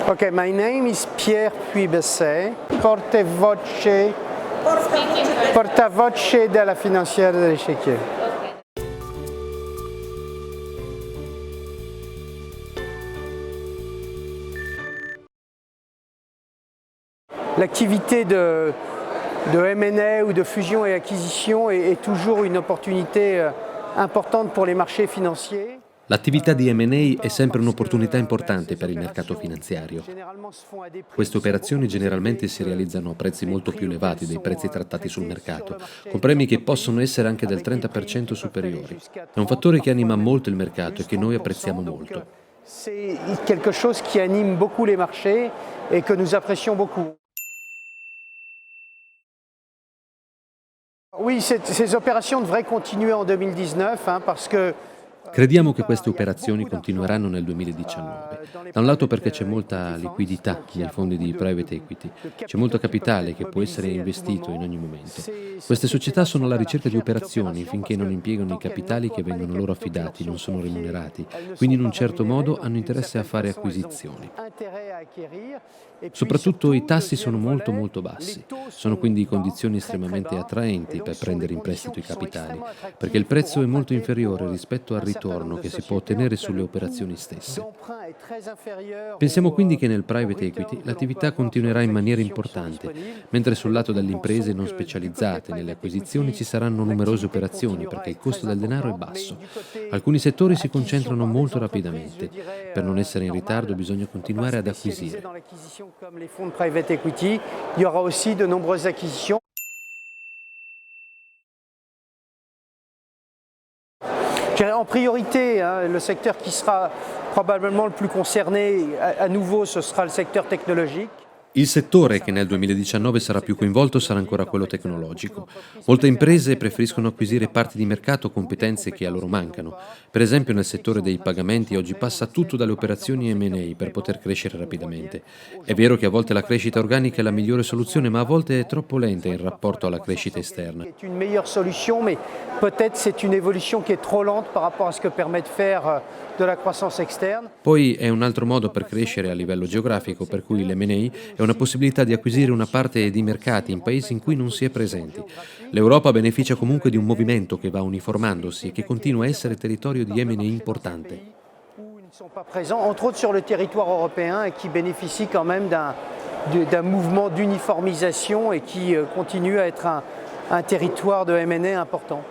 Okay, my name is Pierre Puy-Besset, portavoce della finanziaria dell'Échiquier. L'activité de M&A ou de fusion et acquisition est toujours une opportunité importante pour les marchés financiers. L'attività di M&A è sempre un'opportunità importante per il mercato finanziario. Queste operazioni generalmente si realizzano a prezzi molto più elevati dei prezzi trattati sul mercato, con premi che possono essere anche del 30% superiori. È un fattore che anima molto il mercato e che noi apprezziamo molto. C'est quelque chose qui anime beaucoup les marchés et que nous apprécions beaucoup. Oui, ces opérations devraient continuer en 2019 parce que Crediamo che queste operazioni continueranno nel 2019. Da un lato perché c'è molta liquidità nei fondi di private equity, c'è molto capitale che può essere investito in ogni momento. Queste società sono alla ricerca di operazioni finché non impiegano i capitali che vengono loro affidati, non sono remunerati, quindi in un certo modo hanno interesse a fare acquisizioni. Soprattutto i tassi sono molto bassi, sono quindi condizioni estremamente attraenti per prendere in prestito i capitali, perché il prezzo è molto inferiore rispetto al ritorno che si può ottenere sulle operazioni stesse. Pensiamo quindi che nel private equity l'attività continuerà in maniera importante, mentre sul lato delle imprese non specializzate nelle acquisizioni ci saranno numerose operazioni perché il costo del denaro è basso. Alcuni settori si concentrano molto rapidamente. Per non essere in ritardo bisogna continuare ad acquisire. Comme les fonds de private equity, il y aura aussi de nombreuses acquisitions. Je dirais en priorité, le secteur qui sera probablement le plus concerné à nouveau, ce sera le secteur technologique. Il settore che nel 2019 sarà più coinvolto sarà ancora quello tecnologico. Molte imprese preferiscono acquisire parti di mercato o competenze che a loro mancano. Per esempio nel settore dei pagamenti oggi passa tutto dalle operazioni M&A per poter crescere rapidamente. È vero che a volte la crescita organica è la migliore soluzione, ma a volte è troppo lenta in rapporto alla crescita esterna. C'est une meilleure solution, mais peut-être c'est une évolution qui est trop lente par rapport à ce que permet de faire de la croissance externe. Poi è un altro modo per crescere a livello geografico, per cui l'M&A è una possibilità di acquisire una parte di mercati in paesi in cui non si è presenti. L'Europa beneficia comunque di un movimento che va uniformandosi e che continua a essere territorio di M&A importante. Où ils ne sont pas présents, entre autres sur le territoire européen, et qui bénéficient quand même d'un mouvement d'uniformisation et qui continue à être un territoire de M&A important.